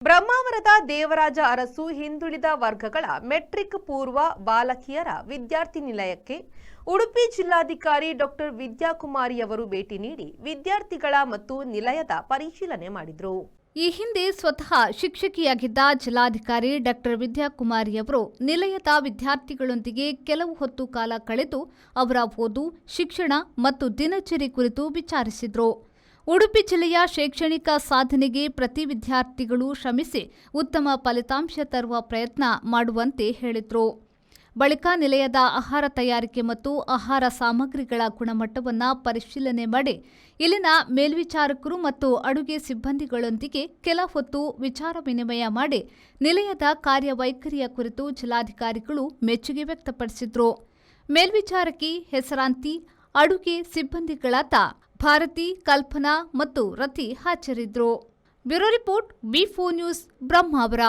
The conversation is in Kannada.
ಬ್ರಹ್ಮಾವರದ ದೇವರಾಜ ಅರಸು ಹಿಂದುಳಿದ ವರ್ಗಗಳ ಮೆಟ್ರಿಕ್ ಪೂರ್ವ ಬಾಲಕಿಯರ ವಿದ್ಯಾರ್ಥಿ ನಿಲಯಕ್ಕೆ ಉಡುಪಿ ಜಿಲ್ಲಾಧಿಕಾರಿ ಡಾಕ್ಟರ್ ವಿದ್ಯಾಕುಮಾರಿಯವರು ಭೇಟಿ ನೀಡಿ ವಿದ್ಯಾರ್ಥಿಗಳ ಮತ್ತು ನಿಲಯದ ಪರಿಶೀಲನೆ ಮಾಡಿದರು. ಈ ಹಿಂದೆ ಸ್ವತಃ ಶಿಕ್ಷಕಿಯಾಗಿದ್ದ ಜಿಲ್ಲಾಧಿಕಾರಿ ಡಾಕ್ಟರ್ ವಿದ್ಯಾಕುಮಾರಿಯವರು ನಿಲಯದ ವಿದ್ಯಾರ್ಥಿಗಳೊಂದಿಗೆ ಕೆಲವು ಹೊತ್ತು ಕಾಲ ಕಳೆದು ಅವರ ಓದು, ಶಿಕ್ಷಣ ಮತ್ತು ದಿನಚರಿ ಕುರಿತು ವಿಚಾರಿಸಿದರು. ಉಡುಪಿ ಜಿಲ್ಲೆಯ ಶೈಕ್ಷಣಿಕ ಸಾಧನೆಗೆ ಪ್ರತಿ ವಿದ್ಯಾರ್ಥಿಗಳು ಶ್ರಮಿಸಿ ಉತ್ತಮ ಫಲಿತಾಂಶ ತರುವ ಪ್ರಯತ್ನ ಮಾಡುವಂತೆ ಹೇಳಿದರು. ಬಳಿಕ ನಿಲಯದ ಆಹಾರ ತಯಾರಿಕೆ ಮತ್ತು ಆಹಾರ ಸಾಮಗ್ರಿಗಳ ಗುಣಮಟ್ಟವನ್ನು ಪರಿಶೀಲನೆ ಮಾಡಿ ಇಲ್ಲಿನ ಮೇಲ್ವಿಚಾರಕರು ಮತ್ತು ಅಡುಗೆ ಸಿಬ್ಬಂದಿಗಳೊಂದಿಗೆ ಕೆಲ ಹೊತ್ತು ವಿಚಾರ ವಿನಿಮಯ ಮಾಡಿ ನಿಲಯದ ಕಾರ್ಯವೈಖರಿಯ ಕುರಿತು ಜಿಲ್ಲಾಧಿಕಾರಿಗಳು ಮೆಚ್ಚುಗೆ ವ್ಯಕ್ತಪಡಿಸಿದರು. ಮೇಲ್ವಿಚಾರಕಿ ಹೆಸರಾಂತಿ, ಅಡುಗೆ ಸಿಬ್ಬಂದಿಗಳಾದ ಭಾರತಿ, ಕಲ್ಪನಾ ಮತ್ತು ರತಿ ಹಾಜರಿದ್ದರು. ಬ್ಯೂರೋ ರಿಪೋರ್ಟ್, ವಿ4 ನ್ಯೂಸ್, ಬ್ರಹ್ಮಾವರ.